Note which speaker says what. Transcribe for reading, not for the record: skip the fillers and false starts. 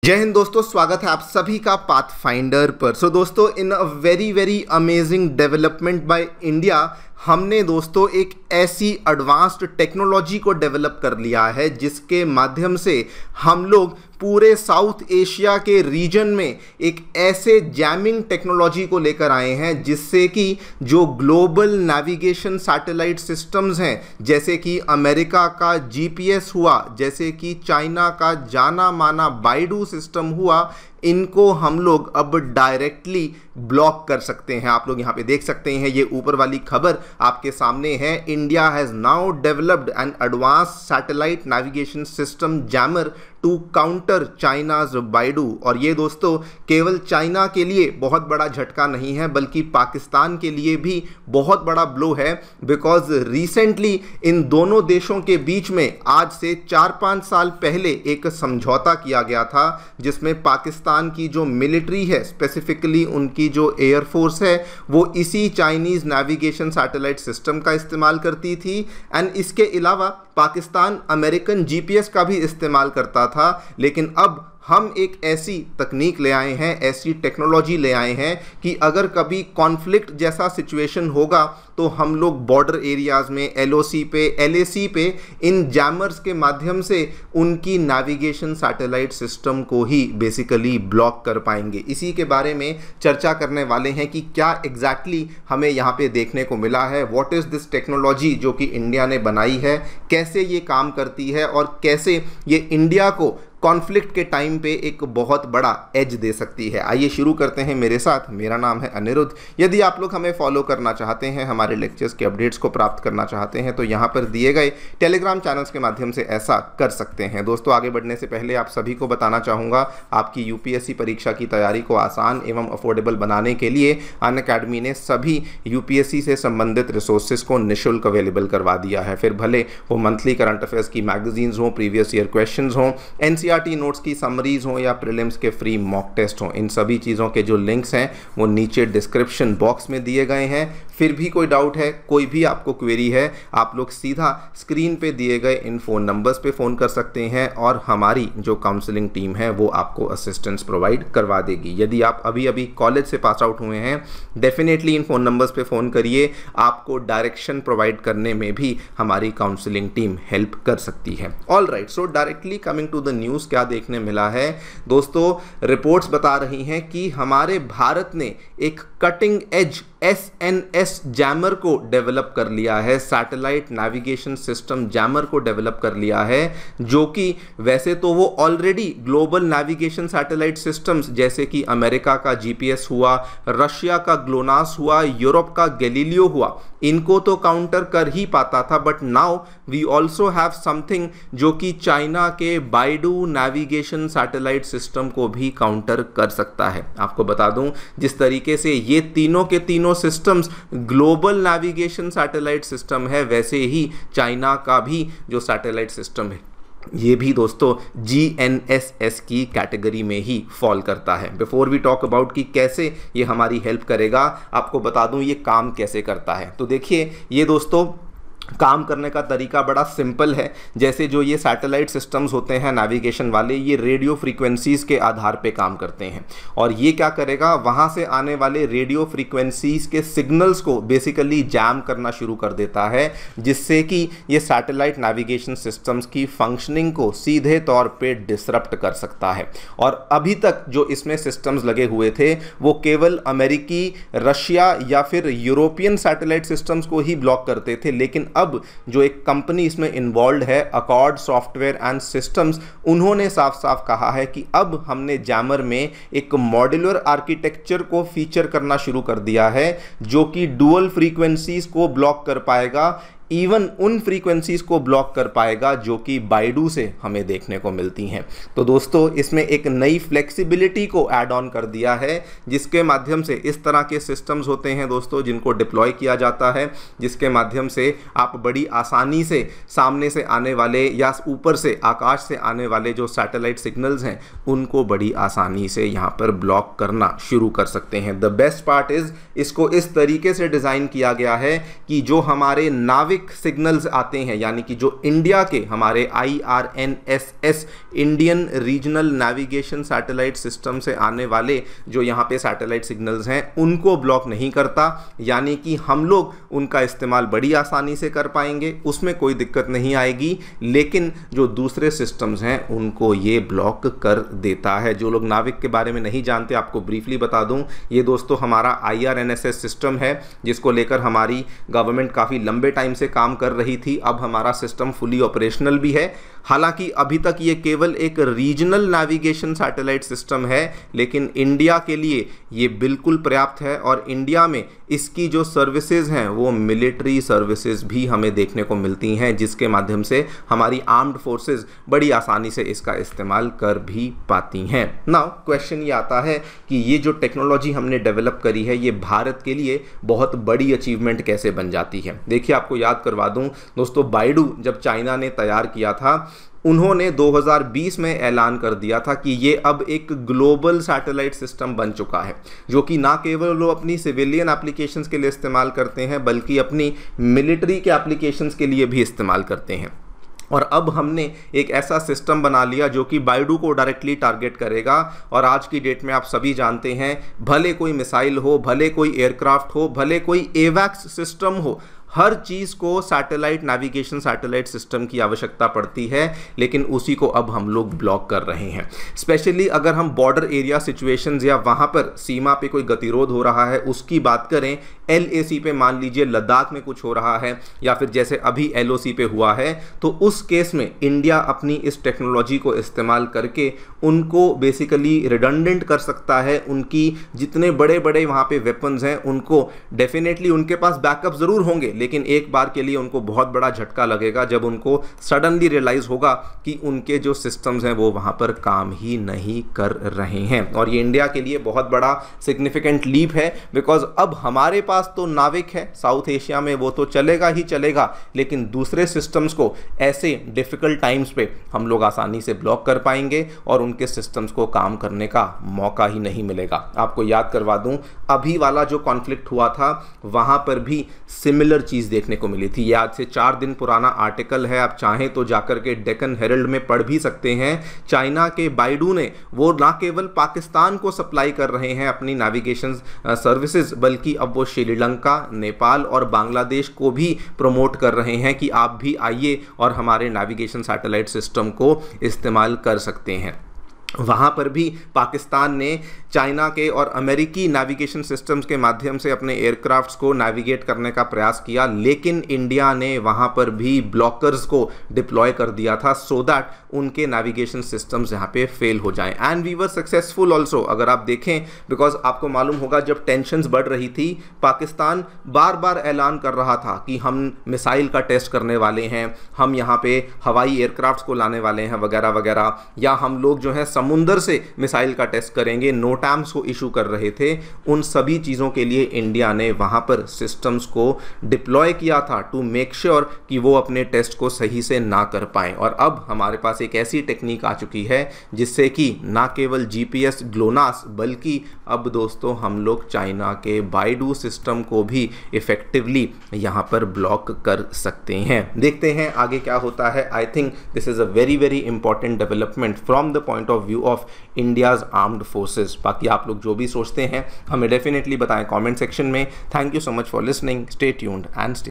Speaker 1: जय हिंद दोस्तों, स्वागत है आप सभी का पाथफाइंडर पर। सो दोस्तों, in a very amazing development by India, हमने दोस्तों एक ऐसी एडवांस्ड टेक्नोलॉजी को डेवलप कर लिया है जिसके माध्यम से हम लोग पूरे साउथ एशिया के रीजन में एक ऐसे जैमिंग टेक्नोलॉजी को लेकर आए हैं जिससे कि जो ग्लोबल नेविगेशन सैटेलाइट सिस्टम्स हैं, जैसे कि अमेरिका का जीपीएस हुआ, जैसे कि चाइना का जाना माना बाइडू सिस्टम हुआ, इनको हम लोग अब डायरेक्टली ब्लॉक कर सकते हैं। आप लोग यहाँ पे देख सकते हैं, ये ऊपर वाली खबर आपके सामने है। India has now developed an advance satellite navigation system jammer to counter China's BeiDou. और ये दोस्तों केवल चाइना के लिए बहुत बड़ा झटका नहीं है, बल्कि पाकिस्तान के लिए भी बहुत बड़ा ब्लो है, बिकॉज रिसेंटली इन दोनों देशों के बीच में आज से 4-5 साल पहले एक समझौता किया गया था, जिसमें पाकिस्तान की जो मिलिट्री है, स्पेसिफिकली उनकी जो एयरफोर्स है, वो इसी चाइनीज़ नेविगेशन सैटेलाइट सिस्टम का इस्तेमाल करती थी। एंड इसके अलावा पाकिस्तान अमेरिकन जीपीएस का भी इस्तेमाल करता था। लेकिन अब हम एक ऐसी तकनीक ले आए हैं, ऐसी टेक्नोलॉजी ले आए हैं कि अगर कभी कॉन्फ्लिक्ट जैसा सिचुएशन होगा तो हम लोग बॉर्डर एरियाज़ में एलओसी पे, एलएसी पे इन जैमर्स के माध्यम से उनकी नेविगेशन सैटेलाइट सिस्टम को ही बेसिकली ब्लॉक कर पाएंगे। इसी के बारे में चर्चा करने वाले हैं कि क्या एग्जैक्टली हमें यहाँ पे देखने को मिला है, व्हाट इज़ दिस टेक्नोलॉजी जो कि इंडिया ने बनाई है, कैसे ये काम करती है और कैसे ये इंडिया को कॉन्फ्लिक्ट के टाइम पे एक बहुत बड़ा एज दे सकती है। आइए शुरू करते हैं मेरे साथ। मेरा नाम है अनिरुद्ध। यदि आप लोग हमें फॉलो करना चाहते हैं, हमारे लेक्चर्स के अपडेट्स को प्राप्त करना चाहते हैं, तो यहाँ पर दिए गए टेलीग्राम चैनल्स के माध्यम से ऐसा कर सकते हैं। दोस्तों, आगे बढ़ने से पहले आप सभी को बताना चाहूँगा, आपकी यूपीएससी परीक्षा की तैयारी को आसान एवं अफोर्डेबल बनाने के लिए अनअकैडमी ने सभी यूपीएससी से संबंधित रिसोर्सेज को निःशुल्क अवेलेबल करवा दिया है। फिर भले वो मंथली करंट अफेयर्स की मैगजीन्स हों, प्रीवियस ईयर क्वेश्चंस हों, एनसीईआरटी नोट्स की समरीज हो या प्रीलिम्स के फ्री मॉक टेस्ट हो, इन सभी चीज़ों के जो लिंक्स हैं वो नीचे डिस्क्रिप्शन बॉक्स में दिए गए हैं। फिर भी कोई डाउट है, कोई भी आपको क्वेरी है, आप लोग सीधा स्क्रीन पे दिए गए इन फ़ोन नंबर्स पे फ़ोन कर सकते हैं और हमारी जो काउंसलिंग टीम है वो आपको असिस्टेंस प्रोवाइड करवा देगी। यदि आप अभी कॉलेज से पास आउट हुए हैं, डेफिनेटली इन फ़ोन नंबर्स पे फ़ोन करिए, आपको डायरेक्शन प्रोवाइड करने में भी हमारी काउंसलिंग टीम हेल्प कर सकती है। All right, so directly coming to the news, क्या देखने मिला है दोस्तों? रिपोर्ट्स बता रही हैं कि हमारे भारत ने एक कटिंग एज एसएनएस जैमर को डेवलप कर लिया है, सैटेलाइट नेविगेशन सिस्टम जैमर को डेवलप कर लिया है, जो कि वैसे तो वो already global navigation satellite systems जैसे कि अमेरिका का जीपीएस हुआ, रशिया का ग्लोनास हुआ, यूरोप का गैलीलियो हुआ, इनको तो काउंटर कर ही पाता था, but now we also have something जो कि चाइना के बाइडू नेविगेशन सैटेलाइट सिस्टम को भी काउंटर कर सकता है। आपको बता दूं, जिस तरीके से ये तीनों के तीनों systems global navigation satellite system है, वैसे ही चाइना का भी जो सैटेलाइट सिस्टम है ये भी दोस्तों GNSS की कैटेगरी में ही फॉल करता है। बिफोर वी टॉक अबाउट कि कैसे ये हमारी हेल्प करेगा, आपको बता दूं ये काम कैसे करता है। तो देखिए, ये दोस्तों काम करने का तरीका बड़ा सिंपल है। जैसे जो ये सैटेलाइट सिस्टम्स होते हैं नेविगेशन वाले, ये रेडियो फ्रीक्वेंसीज़ के आधार पे काम करते हैं और ये क्या करेगा, वहाँ से आने वाले रेडियो फ्रीक्वेंसीज़ के सिग्नल्स को बेसिकली जैम करना शुरू कर देता है, जिससे कि ये सैटेलाइट नेविगेशन सिस्टम्स की फंक्शनिंग को सीधे तौर पे डिसरप्ट कर सकता है। और अभी तक जो इसमें सिस्टम्स लगे हुए थे वो केवल अमेरिकी, रशिया या फिर यूरोपियन सैटेलाइट सिस्टम्स को ही ब्लॉक करते थे, लेकिन अब जो एक कंपनी इसमें इन्वॉल्व है, अकॉर्ड सॉफ्टवेयर एंड सिस्टम्स, उन्होंने साफ साफ कहा है कि अब हमने जैमर में एक मॉड्यूलर आर्किटेक्चर को फीचर करना शुरू कर दिया है, जो कि डुअल फ्रीक्वेंसीज को ब्लॉक कर पाएगा, इवन उन फ्रीक्वेंसीज को ब्लॉक कर पाएगा जो कि बाइडू से हमें देखने को मिलती हैं। तो दोस्तों, इसमें एक नई फ्लेक्सिबिलिटी को ऐड ऑन कर दिया है, जिसके माध्यम से इस तरह के सिस्टम्स होते हैं दोस्तों जिनको डिप्लॉय किया जाता है, जिसके माध्यम से आप बड़ी आसानी से सामने से आने वाले या ऊपर से आकाश से आने वाले जो सैटेलाइट सिग्नल्स हैं उनको बड़ी आसानी से यहाँ पर ब्लॉक करना शुरू कर सकते हैं। द बेस्ट पार्ट इज़, इसको इस तरीके से डिज़ाइन किया गया है कि जो हमारे नाविक नाविक सिग्नल्स आते हैं, यानी कि जो इंडिया के हमारे IRNSS Indian regional navigation satellite system से आने वाले जो यहाँ पे सैटेलाइट सिग्नल्स हैं उनको ब्लॉक नहीं करता, यानी कि हम लोग उनका इस्तेमाल बड़ी आसानी से कर पाएंगे, उसमें कोई दिक्कत नहीं आएगी। लेकिन जो दूसरे सिस्टम्स हैं उनको ये ब्लॉक कर देता है। जो लोग नाविक के बारे में नहीं जानते, आपको ब्रीफली बता दूं, ये दोस्तों हमारा IRNSS सिस्टम है जिसको लेकर हमारी गवर्नमेंट काफ़ी लंबे टाइम से काम कर रही थी। अब हमारा सिस्टम फुली ऑपरेशनल भी है। हालांकि अभी तक ये केवल एक रीजनल नेविगेशन सैटेलाइट सिस्टम है, लेकिन इंडिया के लिए ये बिल्कुल पर्याप्त है और इंडिया में इसकी जो सर्विसेज हैं वो मिलिट्री सर्विसेज भी हमें देखने को मिलती हैं, जिसके माध्यम से हमारी आर्म्ड फोर्सेस बड़ी आसानी से इसका इस्तेमाल कर भी पाती हैं। नाउ क्वेश्चन ये आता है कि ये जो टेक्नोलॉजी हमने डेवलप करी है ये भारत के लिए बहुत बड़ी अचीवमेंट कैसे बन जाती है। देखिए, आपको याद करवा दूं दोस्तों, बाइडू जब चाइना ने तैयार किया था, उन्होंने 2020 में ऐलान कर दिया था कि ये अब एक ग्लोबल सैटेलाइट सिस्टम बन चुका है, जो कि ना केवल वो अपनी सिविलियन एप्लीकेशंस के लिए इस्तेमाल करते हैं बल्कि अपनी मिलिट्री के एप्लीकेशंस के लिए भी इस्तेमाल करते हैं। और अब हमने एक ऐसा सिस्टम बना लिया जो कि बाइडू को डायरेक्टली टारगेट करेगा। और आज की डेट में आप सभी जानते हैं, भले कोई मिसाइल हो, भले कोई एयरक्राफ्ट हो, भले कोई एवैक्स सिस्टम हो, हर चीज़ को सैटेलाइट नेविगेशन सैटेलाइट सिस्टम की आवश्यकता पड़ती है, लेकिन उसी को अब हम लोग ब्लॉक कर रहे हैं। स्पेशली अगर हम बॉर्डर एरिया सिचुएशंस या वहाँ पर सीमा पे कोई गतिरोध हो रहा है उसकी बात करें, LAC पे मान लीजिए लद्दाख में कुछ हो रहा है या फिर जैसे अभी LOC पे हुआ है, तो उस केस में इंडिया अपनी इस टेक्नोलॉजी को इस्तेमाल करके उनको बेसिकली रिडंडेंट कर सकता है। उनकी जितने बड़े बड़े वहाँ पे वेपन्स हैं उनको डेफिनेटली उनके पास बैकअप ज़रूर होंगे, लेकिन एक बार के लिए उनको बहुत बड़ा झटका लगेगा जब उनको सडनली रियलाइज होगा कि उनके जो सिस्टम्स हैं वो वहाँ पर काम ही नहीं कर रहे हैं। और ये इंडिया के लिए बहुत बड़ा सिग्निफिकेंट लीप है, बिकॉज अब हमारे पास तो नाविक है, साउथ एशिया में वो तो चलेगा ही चलेगा, लेकिन दूसरे सिस्टम्स को ऐसे डिफिकल्ट टाइम्स पे हम लोग आसानी से ब्लॉक कर पाएंगे और उनके सिस्टम्स को काम करने का मौका ही नहीं मिलेगा। आपको याद करवा दूं, अभी वाला जो कॉन्फ्लिक्ट हुआ था वहाँ पर भी सिमिलर चीज़ देखने को मिली थी। ये आज से 4 दिन पुराना आर्टिकल है, आप चाहें तो जाकर के डेक्कन हेरल्ड में पढ़ भी सकते हैं। चाइना के बाइडू ने वो ना केवल पाकिस्तान को सप्लाई कर रहे हैं अपनी नेविगेशन सर्विसेज, बल्कि अब वो श्रीलंका, नेपाल और बांग्लादेश को भी प्रमोट कर रहे हैं कि आप भी आइए और हमारे नेविगेशन सैटेलाइट सिस्टम को इस्तेमाल कर सकते हैं। वहाँ पर भी पाकिस्तान ने चाइना के और अमेरिकी नेविगेशन सिस्टम्स के माध्यम से अपने एयरक्राफ्ट्स को नेविगेट करने का प्रयास किया, लेकिन इंडिया ने वहाँ पर भी ब्लॉकर्स को डिप्लॉय कर दिया था सो दैट उनके नेविगेशन सिस्टम्स यहाँ पे फेल हो जाएं। And we were successful also, अगर आप देखें, बिकॉज आपको मालूम होगा जब टेंशन्स बढ़ रही थी पाकिस्तान बार बार ऐलान कर रहा था कि हम मिसाइल का टेस्ट करने वाले हैं, हम यहाँ पे हवाई एयरक्राफ्ट्स को लाने वाले हैं वगैरह वगैरह, या हम लोग जो है समुंदर से मिसाइल का टेस्ट करेंगे, नोटैम्स को इशू कर रहे थे। उन सभी चीज़ों के लिए इंडिया ने वहाँ पर सिस्टम्स को डिप्लॉय किया था टू मेक श्योर कि वो अपने टेस्ट को सही से ना कर पाएँ। और अब हमारे पास एक ऐसी टेक्निक आ चुकी है जिससे कि ना केवल GPS ग्लोनास बल्कि अब दोस्तों हम लोग चाइना के बाइडू सिस्टम को भी इफेक्टिवली यहाँ पर ब्लॉक कर सकते हैं। देखते हैं आगे क्या होता है। I think this is a very very important development from the point of view of India's armed forces. बाकी आप लोग जो भी सोचते हैं हमें डेफिनेटली बताएं कमेंट सेक्शन में। Thank you so much for listening, stay tuned and stay